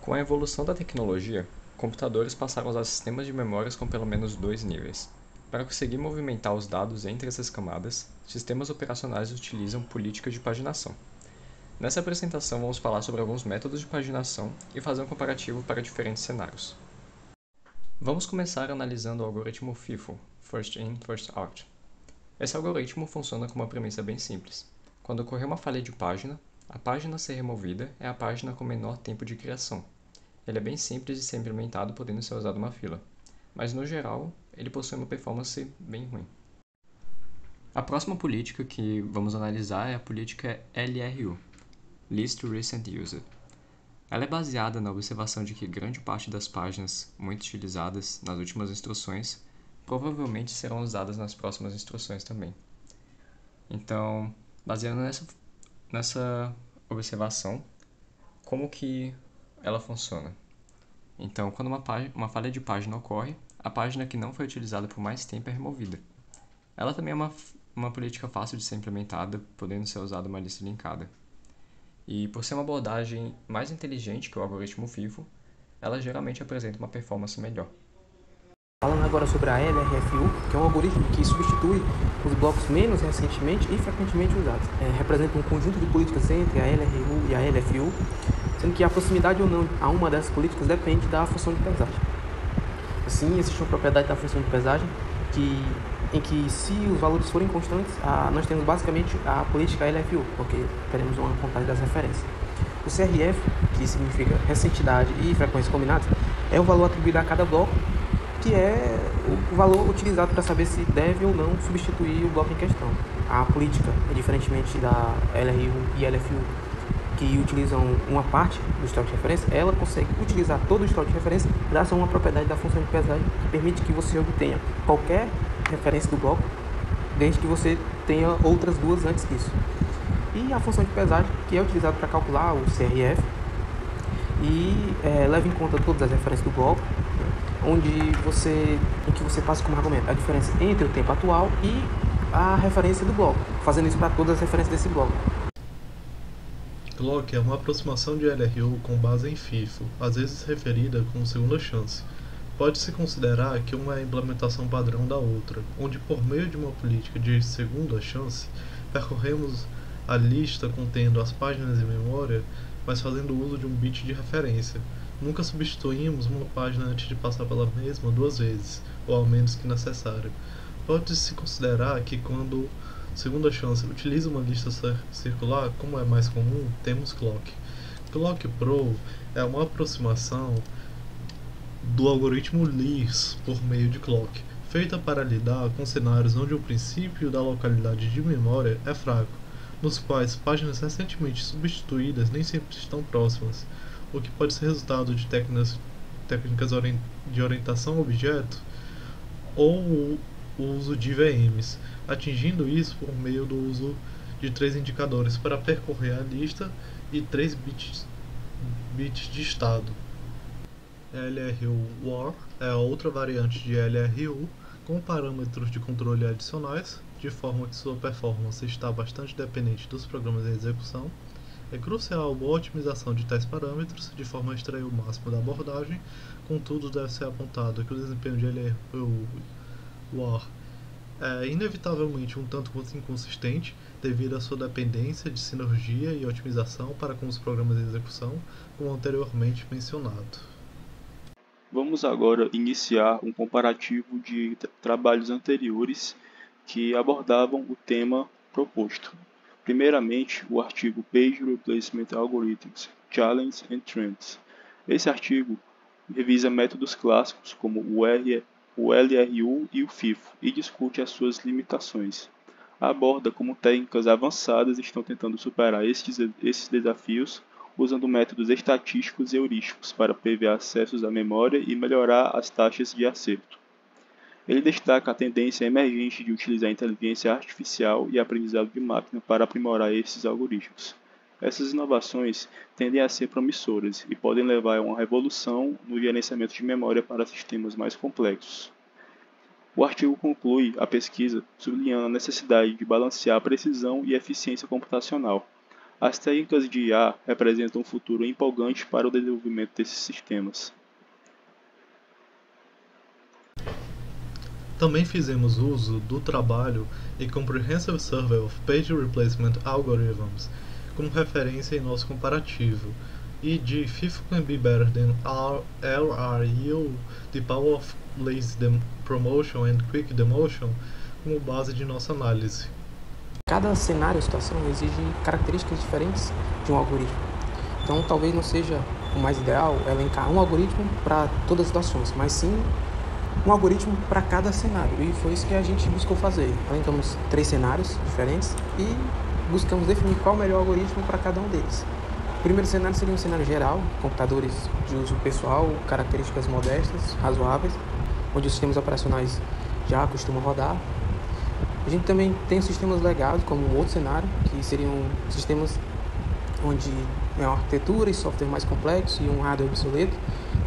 Com a evolução da tecnologia, computadores passaram a usar sistemas de memórias com pelo menos dois níveis. Para conseguir movimentar os dados entre essas camadas, sistemas operacionais utilizam políticas de paginação. Nessa apresentação, vamos falar sobre alguns métodos de paginação e fazer um comparativo para diferentes cenários. Vamos começar analisando o algoritmo FIFO, First In, First Out. Esse algoritmo funciona com uma premissa bem simples. Quando ocorrer uma falha de página, a página a ser removida é a página com menor tempo de criação. Ele é bem simples de ser implementado, podendo ser usado uma fila, mas no geral, ele possui uma performance bem ruim. A próxima política que vamos analisar é a política LRU, Least Recent Used. Ela é baseada na observação de que grande parte das páginas muito utilizadas nas últimas instruções provavelmente serão usadas nas próximas instruções também. Então, baseando nessa observação, como que ela funciona? Então, quando uma falha de página ocorre, a página que não foi utilizada por mais tempo é removida. Ela também é uma política fácil de ser implementada, podendo ser usada uma lista linkada. E por ser uma abordagem mais inteligente que o algoritmo FIFO, ela geralmente apresenta uma performance melhor. Falando agora sobre a LRFU, que é um algoritmo que substitui os blocos menos recentemente e frequentemente usados. Representa um conjunto de políticas entre a LRU e a LFU, sendo que a proximidade ou não a uma dessas políticas depende da função de pesagem. Assim, existe uma propriedade da função de pesagem em que, se os valores forem constantes, nós temos basicamente a política LFU, porque teremos uma contagem das referências. O CRF, que significa recentidade e frequência combinadas, é o valor atribuído a cada bloco, que é o valor utilizado para saber se deve ou não substituir o bloco em questão. A política, diferentemente da LRU e LFU, que utilizam uma parte do histórico de referência, ela consegue utilizar todo o histórico de referência graças a uma propriedade da função de pesagem que permite que você obtenha qualquer referência do bloco, desde que você tenha outras duas antes disso. E a função de pesagem, que é utilizada para calcular o CRF e leva em conta todas as referências do bloco, em que você passa como argumento a diferença entre o tempo atual e a referência do bloco, fazendo isso para todas as referências desse bloco. Clock é uma aproximação de LRU com base em FIFO, às vezes referida como segunda chance. Pode-se considerar que uma é a implementação padrão da outra, onde por meio de uma política de segunda chance, percorremos a lista contendo as páginas em memória, mas fazendo uso de um bit de referência. Nunca substituímos uma página antes de passar pela mesma duas vezes, ou ao menos que necessário. Pode-se considerar que quando segunda chance utiliza uma lista circular, como é mais comum, temos Clock. Clock Pro é uma aproximação do algoritmo LIS por meio de Clock, feita para lidar com cenários onde o princípio da localidade de memória é fraco, nos quais páginas recentemente substituídas nem sempre estão próximas, o que pode ser resultado de técnicas de orientação a objeto ou o uso de IVMs, atingindo isso por meio do uso de 3 indicadores para percorrer a lista e 3 bits de estado. LRU WAR é outra variante de LRU com parâmetros de controle adicionais, de forma que sua performance está bastante dependente dos programas em execução. É crucial a boa otimização de tais parâmetros, de forma a extrair o máximo da abordagem, contudo deve ser apontado que o desempenho de LRU WAR é inevitavelmente um tanto quanto inconsistente devido à sua dependência de sinergia e otimização para com os programas de execução, como anteriormente mencionado. Vamos agora iniciar um comparativo de trabalhos anteriores que abordavam o tema proposto. Primeiramente, o artigo Page Replacement Algorithms, Challenges and Trends. Esse artigo revisa métodos clássicos como o LRU e o FIFO e discute as suas limitações. Aborda como técnicas avançadas estão tentando superar esses desafios usando métodos estatísticos e heurísticos para prever acessos à memória e melhorar as taxas de acerto. Ele destaca a tendência emergente de utilizar a inteligência artificial e aprendizado de máquina para aprimorar esses algoritmos. Essas inovações tendem a ser promissoras e podem levar a uma revolução no gerenciamento de memória para sistemas mais complexos. O artigo conclui a pesquisa sublinhando a necessidade de balancear a precisão e eficiência computacional. As técnicas de IA representam um futuro empolgante para o desenvolvimento desses sistemas. Também fizemos uso do trabalho em Comprehensive Survey of Page Replacement Algorithms como referência em nosso comparativo, e de If can be better than LRU, The Power of Lazy Promotion and Quick Demotion, como base de nossa análise. Cada cenário ou situação exige características diferentes de um algoritmo. Então, talvez não seja o mais ideal elencar um algoritmo para todas as situações, mas sim um algoritmo para cada cenário. E foi isso que a gente buscou fazer. Elencamos 3 cenários diferentes e buscamos definir qual o melhor algoritmo para cada um deles. O primeiro cenário seria um cenário geral, computadores de uso pessoal, características modestas, razoáveis, onde os sistemas operacionais já costumam rodar. A gente também tem sistemas legados, como um outro cenário, que seriam sistemas onde é uma arquitetura e software mais complexo e um hardware obsoleto.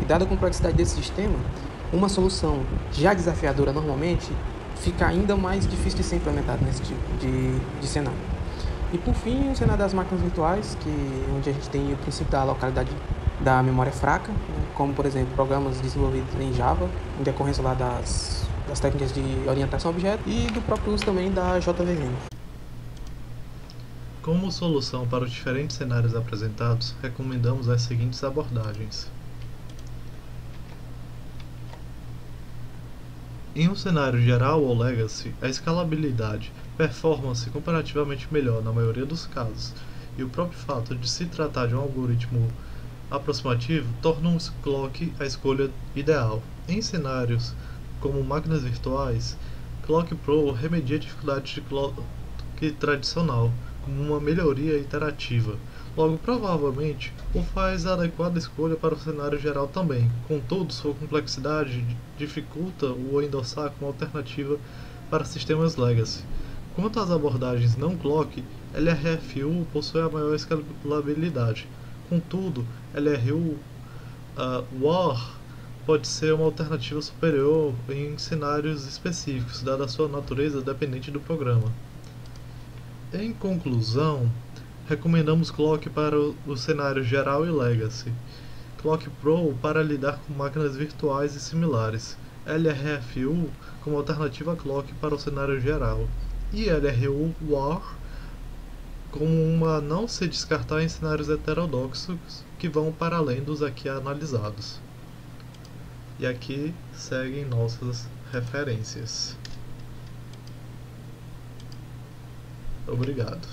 E dada a complexidade desse sistema, uma solução já desafiadora normalmente fica ainda mais difícil de ser implementada nesse tipo de cenário. E por fim, o cenário das máquinas virtuais, onde a gente tem o princípio da localidade da memória fraca, como por exemplo programas desenvolvidos em Java, em decorrência lá das técnicas de orientação a objeto e do próprio uso também da JVM. Como solução para os diferentes cenários apresentados, recomendamos as seguintes abordagens. Em um cenário geral ou legacy, a escalabilidade performance comparativamente melhor na maioria dos casos, e o próprio fato de se tratar de um algoritmo aproximativo torna um clock a escolha ideal. Em cenários como máquinas virtuais, Clock Pro remedia dificuldades de clock tradicional, como uma melhoria iterativa. Logo, provavelmente, o faz a adequada escolha para o cenário geral também. Contudo, sua complexidade dificulta o endossar como alternativa para sistemas legacy. Quanto às abordagens não clock, LRFU possui a maior escalabilidade. Contudo, LRU WAR pode ser uma alternativa superior em cenários específicos, dada a sua natureza dependente do programa. Em conclusão, recomendamos Clock para o cenário geral e legacy, Clock Pro para lidar com máquinas virtuais e similares, LRFU como alternativa a Clock para o cenário geral, e LRU WAR como uma a não se descartar em cenários heterodoxos que vão para além dos aqui analisados. E aqui seguem nossas referências. Obrigado.